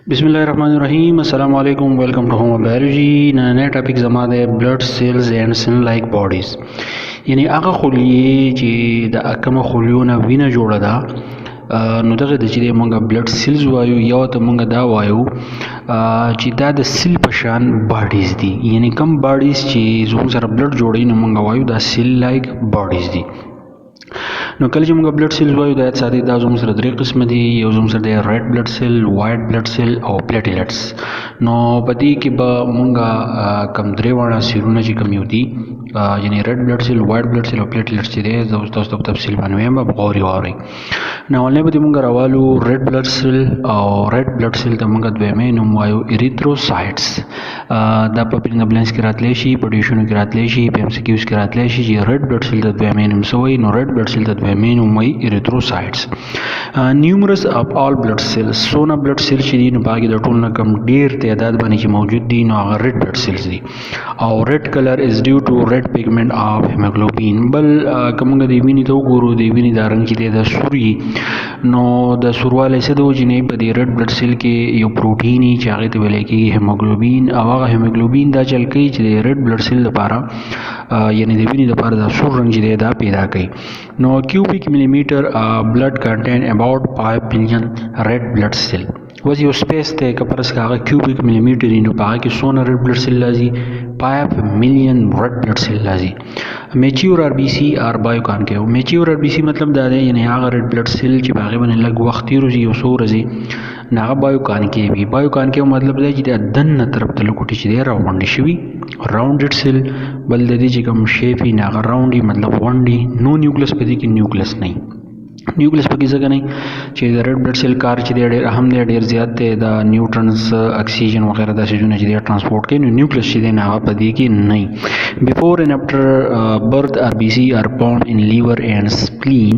बिस्मिल्लाहिर्रहमानिर्रहीम अस्सलाम वालेकुम वेलकम टू होम बायोलॉजी नया टॉपिक زما د بلډ سیلز اینڈ سن لایک باډیز یعنی هغه خلیې چې د کومه خلیونه وینه جوړه ده نو دغه د چې مونږه بلډ سیلز وایو یا ته مونږه دا وایو چې دا د سیل په شان باډیز دي یعنی کم باډیز چې زموږ سره بلډ جوړي نو مونږه وایو دا سیل لایک باډیز دي نو کله چې موږ بلډ سیل وایو دا ساده دا زموږ سره درې قسم دي یو زموږ سره د ریډ بلډ سیل وایټ بلډ سیل او پلیټلیټس نو په دې کې به موږ کم درې واړه سیلونه چې کم یو دي یعنی ریډ بلډ سیل وایټ بلډ سیل او پلیټلیټس چې دي تاسو ته تفصیل باندې وایم به غوري واورئ نو ولې به موږ راوالو ریډ بلډ سیل او ریډ بلډ سیل ته موږ دویمه نوم وایو اریتروسایټس دا په پرینګبلنس کې راتلی شي په ډیشنو کې راتلی شي په ام سی کیوز کې راتلی شي چې ریډ بلډ سیل ته دویمه نوم سوی نو ریډ بلډ سیل ته دویمه نوم وایي اریتروسایټس نیومرس اف آل بلډ سیلز سونه بلډ سیل چې دي نو باقي د ټول نه کم ډیر تعداد باندې چې موجود دي نو هغه ریډ بلډ سیلز دي او ریډ کلر از ډیو ټو ریډ پیګمنٹ اف هیموګلوبین بل کومه د وینې ته وګورو د وینې د رنګ چې د سوري نو د سورواله څه د وجنې په دې ریډ بلډ سیل کې یو پروتین چې هغه ته ویل کېږي هیموګلوبین او هغه هیموګلوبین دا چل کوي چې د ریډ بلډ سیل لپاره یعنی د وینې لپاره د سور رنګ چې دا پیدا کوي نو cubic millimeter blood contain about 5 billion red blood cell was your space ته کپرس کاغه cubic millimeter نو پاګه کې سونه red blood cell لازم 5 million red blood cell لازم mature RBC or bioconcave mature RBC مطلب دا دی یعنی هغه red blood cell چې باغې باندې لګ وخت روزي او سو روزي ناغه بایوکانکیو وی بایوکانکیو مطلب دی چې د دنه طرف ته لکوټی چې دی راوندې شوی راوندډ سیل بل د دې چې کوم شیپی ناغه راوندي مطلب وندي نو نیوکلیس پدې کې نیوکلیس نه نیوکلیس پکې ځکه نه چې د ریډ بلډ سیل کار چې ډېر اهم دی ډېر زیات دی د نیوټرنز اکسیجن وغیرہ د سيزونه چې ټرانسپورټ کوي نو نیوکلیس چې دی نه پدې کې نه before and after birth RBC are found in liver and spleen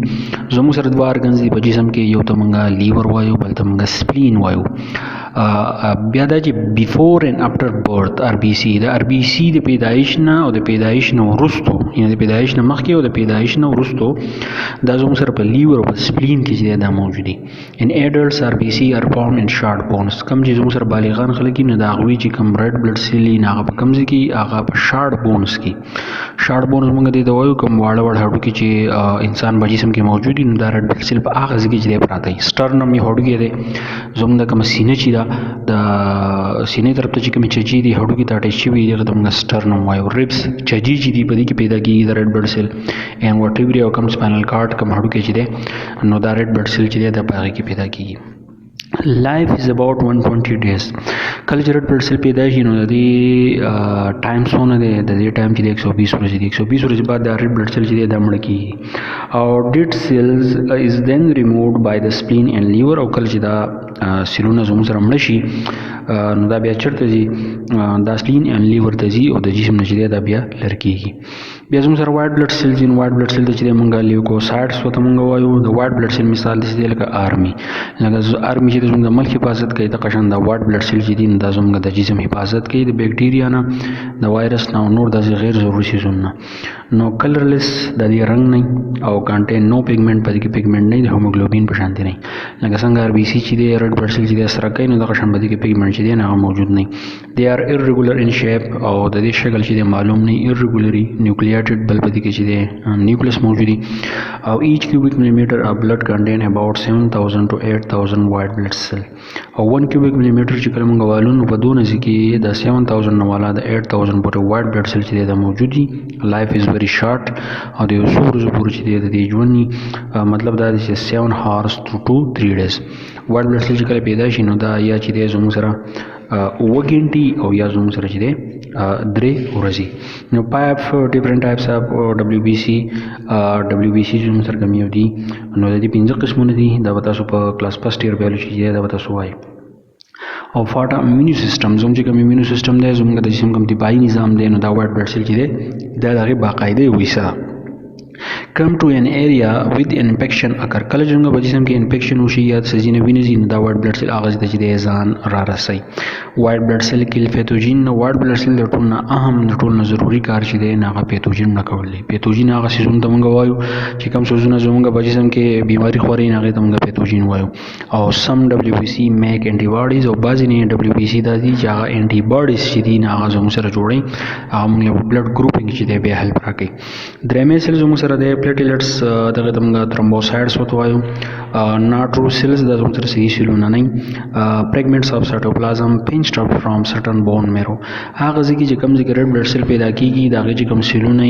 زموږ سره دوه ارګنز دي په جسم کې یو ته مونږه لیور وایو بل ته مونږه سپلین وایو بیا دا چې before and after birth RBC د RBC د پیدایش نه او د پیدایش نه وروسته یعنی د پیدایش نه مخکې او د پیدایش نه وروسته دا زموږ سره په لیور او په سپلین کې چې دا موجود دي in adults RBC are found in short bones کم چې زموږ سره بالغان خلک نه دا غوي چې کم ریډ بلډ سیل نه هغه په کمزې کې هغه په شارټ بونز کې شارټ بونز موږ دې دا وایو کوم واړه واړه هډو کې چې انسان په جسم کې موجود دي نو دا ریډ بلډ سیل په هغه ځای کې چې پراته وي سټرنم یې هډو کې دی زموږ د کوم سینې چې دا د سینې طرف ته چې کوم چجي دي هډو کې ټاټې شي وي دغه موږ سټرنم وایو ریبس چجي چې دي په دې کې پیدا کیږي د ریډ بلډ سیل and whatever او کوم سپاینل کارډ کوم هډو کې چې دی نو دا ریډ بلډ سیل چې دی د باغ کې پیدا کیږي life is about 120 days کله چې ریډ بلډ سیل پیدا شي نو د دې ټایم سونه دی د دې ټایم چې 120 ورځې دي 120 ورځې بعد د ریډ بلډ سیل چې دی د مړ کیږي او ډیډ سیلز is then removed by the spleen and liver او کله چې دا سیلونه زموږ سره مړ شي نو دا بیا چرته ځي دا سپلین ان لیور ته ځي او د جسم نه چې دا بیا لر کیږي بیا زموږ سره وایټ بلډ سیل ځین وایټ بلډ سیل چې مونږه لیوکوسایټس وته مونږ وایو د وایټ بلډ سیل مثال دی لکه آرمي چې زموږ د ملک حفاظت کوي د قشن د وایټ بلډ سیل چې دي د زموږ د جسم حفاظت کوي د بیکټیریا نه د وایرس نه او نور د غیر ضروري شیزونه نو کلرلیس د دې رنگ نه او کانټین نو پیګمنٹ پدې کې پیګمنٹ نه د هیموګلوبین په شان دي نه لکه څنګه آر بي سي چې د ریډ بلډ سیل چې د سره کوي نو د قشن پدې کې پیګمنٹ چې دی نه موجود نه they are irregular in shape او د دې شکل چې معلوم نه irregularly nucleated بل پدې کې چې د نیوکلیس موجود دي او each cubic millimeter of blood contain about 7000 to 8000 white blood cell او 1 cubic millimeter چې کله موږ والو نو په دونه کې د 7000 نه والا د 8000 پورې white blood cell چې د موجود دي life is very short او د یو څو ورځې پورې چې د ژوند مطلب دا دی چې 7 hours to 3 days white blood cell چې کله پیدا شي نو دا یا چې د زموږ سره وګینټي او یا زموږ سره چې دی درې ورځې نو 5 different types of WBC چې زموږ سره کوم یو دي نو د دې 5 قسمونه دي دا تاسو په کلاس فرست ایئر بایولوژي کې دا تاسو وایي او فاټا امیونو سیستم زموږ چې کوم امیونو سیستم دی زموږ د جسم کوم دفاعي نظام دی نو دا وایټ بلډ سیل چې دی دا دغه باقاعده ویسه come to an area with an infection occur. کله چې موږ په جسم کې انفیکشن وشي یا سزینه وینې ځي نو دا وایټ بلډ سیل هغه ته چې دی ځان را رسوي. وایټ بلډ سیل کې پیتوجین وایټ بلډ سیل د ټول نه اهم د ټول نه ضروري کار چې دی هغه پیتوجین نه کول دي. پیتوجین هغه سیزون ته موږ وایو چې کوم سیزونه زموږ په جسم کې بیماری خوري هغه ته موږ پیتوجین وایو. او سم دبليو بي سي میک انټي باډیز او بعضی نه دبليو بي سي د دي چې هغه انټي باډیز چې دي هغه زموږ سره جوړي هغه موږ بلډ ګروپینګ چې دی به هیلپ راکړي. درېمې سیل زموږ سره د پلیټلیټس دغه موږ ترومبوسایډز وته وایو. ناتروسیلز د زموږ سره صحیح سیلونه نه فریګمنټس اف سایټوپلازم پینچډ اپ فرام سرټن بون میرو هغه ځکه چې کوم ځای ریډ بلډ سیل پیدا کیږي دا چې کوم سیلونه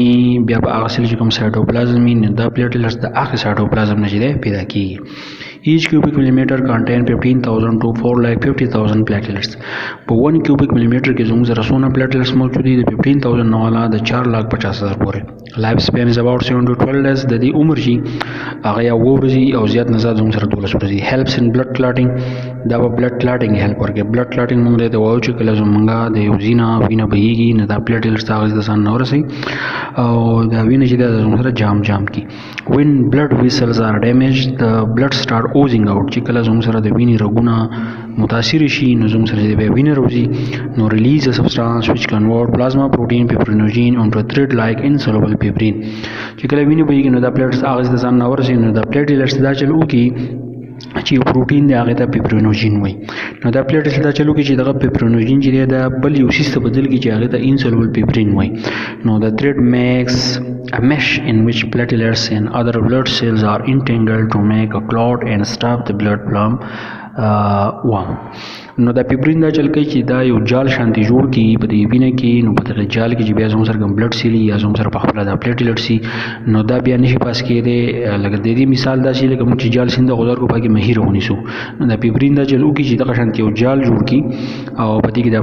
بیا په هغه سیل چې کوم سایټوپلازم نه د پلیټلیټس د هغه سایټوپلازم نه چې پیدا کیږي. Each cubic millimeter contain 15,000 to 4,50,000 platelets. په 1 cubic millimeter کې زموږ سره څونه platelets موجود دي د 15,000 نه والا د 4,50,000 پورې. Life span is about 7 to 12 days. د دې عمر چې هغه یا ورځي او زیات نه زیات زموږ سره 12 ورځي. Helps in blood clotting. دا په blood clotting help ورکوي. blood clotting موږ ته وایو چې کله زموږ د یو زینا وینه بهيږي نه دا platelets هغه د ځان نه ورسي او دا وینه چې د زموږ سره جام کی. When blood vessels are damaged, the blood start oozing out. چې کله زموږ سره د وینې رګونه متاثر شي نو زموږ سره د وینې راوځي نو release a substance which convert plasma protein fibrinogen into thread like insoluble fibrin. چې کله وینې بهيږي نو دا platelets هغه د ځان نه ورسي نو دا platelets دا چلو کی چې یو پروتین دی هغه ته پیپرینوجین وایي. نو دا پلیټلیټس دا چلو کې چې دغه پیپرینوجین چې دی دا بل یو سیس ته بدل کی چې هغه ته انسولبل پیپرین وایي. نو دا thread makes a mesh in which platelets and other blood cells are entangled to make a clot and stop the blood from worm. نو دا پیپرین دا چل کوي چې دا یو جال شانتي جوړ کی په دې وینه کې نو په دغه جال کې چې بیا زموږ سره کوم بلډ سیل یا زموږ سره په خپل دا پلیټلیټ سي نو دا بیا نشي پاس کېده. لکه د دې مثال دا چې لکه موږ چې جال سینده غوړ کو پاکي مهیر ونیسو نو دا پیپرین دا چل وکي چې دغه شانتي یو جال جوړ کی او په دې کې دا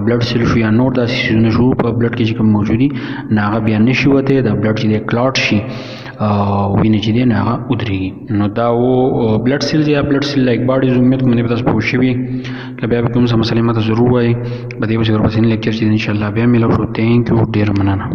بلډ سیل شو یا نور دا سیزونه شو په بلډ کې چې کوم موجودي ناغه بیا نشي وته دا بلډ چې کلاټ شي وینه چې دی نه هغه ودرېږي. نو دا و بلډ سیلز یا بلډ سیل لایک باډیز امید کوم نه تاسو پوه شوي که بیا به کوم څه مسلې ماته ضرور وایي په دې وجه ورپسې لیکچر چې انشاءالله بیا میلاو شو. تھینک یو ډېر مننه.